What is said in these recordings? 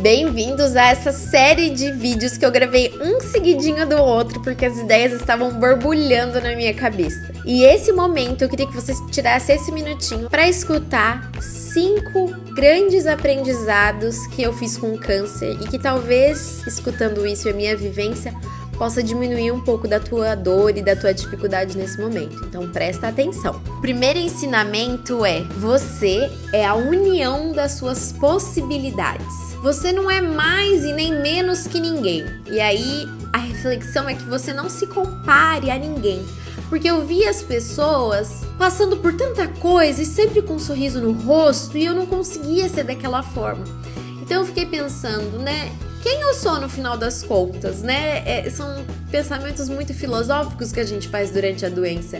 Bem-vindos a essa série de vídeos que eu gravei um seguidinho do outro porque as ideias estavam borbulhando na minha cabeça. E esse momento eu queria que você tirasse esse minutinho para escutar 5 grandes aprendizados que eu fiz com câncer e que talvez, escutando isso e a minha vivência, possa diminuir um pouco da tua dor e da tua dificuldade nesse momento. Então presta atenção. O primeiro ensinamento é: você é a união das suas possibilidades. Você não é mais e nem menos que ninguém. E aí a reflexão é que você não se compare a ninguém. Porque eu vi as pessoas passando por tanta coisa e sempre com um sorriso no rosto e eu não conseguia ser daquela forma. Então eu fiquei pensando, né? Quem eu sou no final das contas, né? São pensamentos muito filosóficos que a gente faz durante a doença.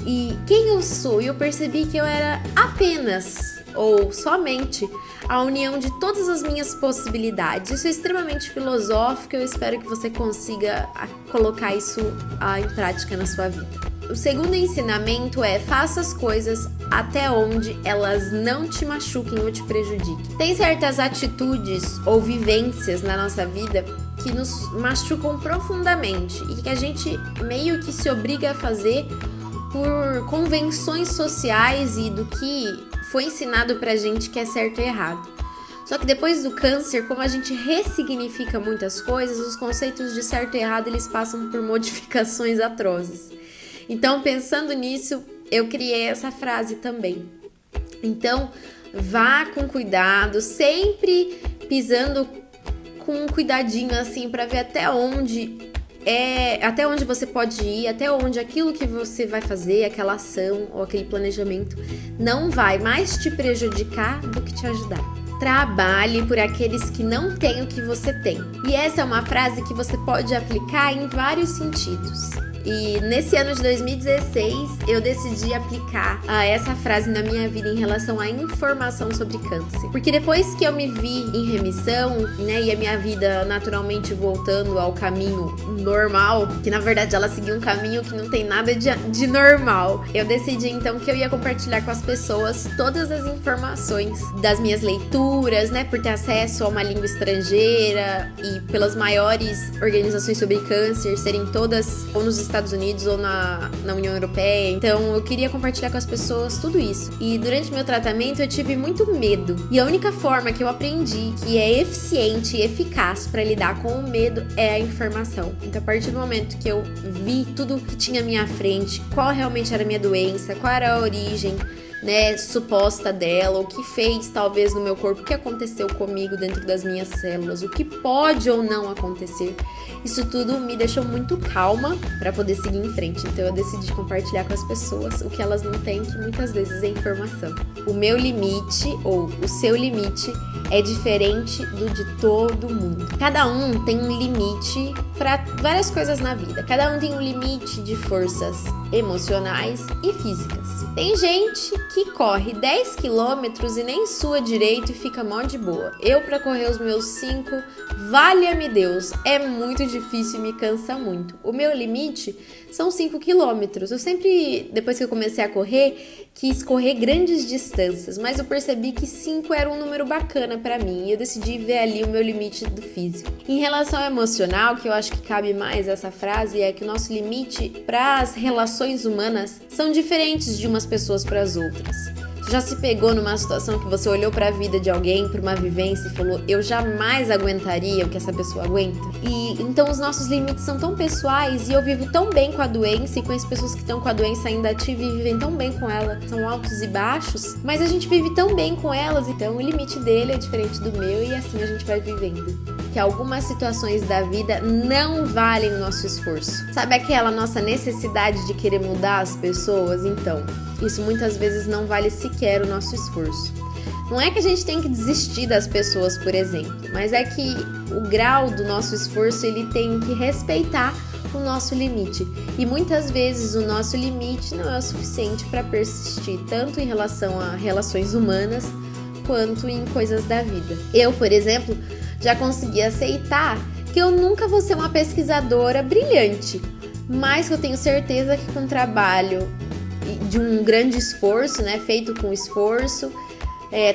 E quem eu sou? E eu percebi que eu era apenas, ou somente, a união de todas as minhas possibilidades. Isso é extremamente filosófico, eu espero que você consiga colocar isso em prática na sua vida. O segundo ensinamento é: faça as coisas até onde elas não te machuquem ou te prejudiquem. Tem certas atitudes ou vivências na nossa vida que nos machucam profundamente e que a gente meio que se obriga a fazer por convenções sociais e do que foi ensinado pra gente que é certo e errado. Só que depois do câncer, como a gente ressignifica muitas coisas, os conceitos de certo e errado eles passam por modificações atrozes. Então, pensando nisso, eu criei essa frase também. Então, vá com cuidado, sempre pisando com um cuidadinho assim para ver até onde você pode ir, até onde aquilo que você vai fazer, aquela ação ou aquele planejamento não vai mais te prejudicar do que te ajudar. Trabalhe por aqueles que não têm o que você tem. E essa é uma frase que você pode aplicar em vários sentidos. E nesse ano de 2016, eu decidi aplicar essa frase na minha vida em relação à informação sobre câncer. Porque depois que eu me vi em remissão, né, e a minha vida naturalmente voltando ao caminho normal, que na verdade ela seguiu um caminho que não tem nada de normal, eu decidi então que eu ia compartilhar com as pessoas todas as informações das minhas leituras, né, por ter acesso a uma língua estrangeira e pelas maiores organizações sobre câncer serem todas ou nos Estados Unidos ou na União Europeia. Então eu queria compartilhar com as pessoas tudo isso. E durante meu tratamento eu tive muito medo. E a única forma que eu aprendi que é eficiente e eficaz para lidar com o medo é a informação. Então a partir do momento que eu vi tudo que tinha à minha frente, qual realmente era a minha doença, qual era a origem, né, suposta dela, o que fez talvez no meu corpo, o que aconteceu comigo dentro das minhas células, o que pode ou não acontecer. Isso tudo me deixou muito calma para poder seguir em frente. Então eu decidi compartilhar com as pessoas o que elas não têm, que muitas vezes é informação. O meu limite ou o seu limite é diferente do de todo mundo. Cada um tem um limite para várias coisas na vida. Cada um tem um limite de forças emocionais e físicas. Tem gente que corre 10 quilômetros e nem sua direito e fica mó de boa. Eu, para correr os meus 5, valha-me Deus, é muito difícil e me cansa muito. O meu limite são 5 quilômetros. Eu sempre, depois que eu comecei a correr, quis correr grandes distâncias, mas eu percebi que 5 era um número bacana para mim e eu decidi ver ali o meu limite do físico. Em relação ao emocional, que eu acho que cabe mais essa frase, é que o nosso limite para as relações humanas são diferentes de umas pessoas para as outras. Já se pegou numa situação que você olhou para a vida de alguém, para uma vivência e falou: eu jamais aguentaria o que essa pessoa aguenta? E então os nossos limites são tão pessoais e eu vivo tão bem com a doença e com as pessoas que estão com a doença ainda ativa e vivem tão bem com ela. São altos e baixos, mas a gente vive tão bem com elas, então o limite dele é diferente do meu e assim a gente vai vivendo. Que algumas situações da vida não valem o nosso esforço. Sabe aquela nossa necessidade de querer mudar as pessoas? Então, isso muitas vezes não vale sequer o nosso esforço. Não é que a gente tem que desistir das pessoas, por exemplo, mas é que o grau do nosso esforço ele tem que respeitar o nosso limite. E muitas vezes o nosso limite não é o suficiente para persistir, tanto em relação a relações humanas, quanto em coisas da vida. Eu, por exemplo, já consegui aceitar que eu nunca vou ser uma pesquisadora brilhante, mas que eu tenho certeza que com trabalho de um grande esforço, né, feito com esforço,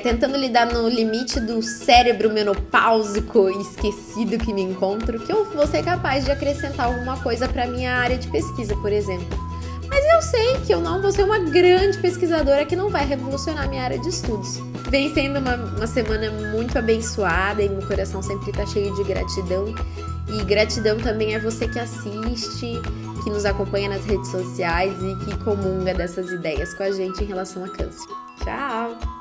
tentando lidar no limite do cérebro menopáusico e esquecido que me encontro, que eu vou ser capaz de acrescentar alguma coisa para minha área de pesquisa, por exemplo. Mas eu sei que eu não vou ser uma grande pesquisadora que não vai revolucionar minha área de estudos. Vem sendo uma semana muito abençoada e meu coração sempre tá cheio de gratidão. E gratidão também é você que assiste, que nos acompanha nas redes sociais e que comunga dessas ideias com a gente em relação a câncer. Tchau!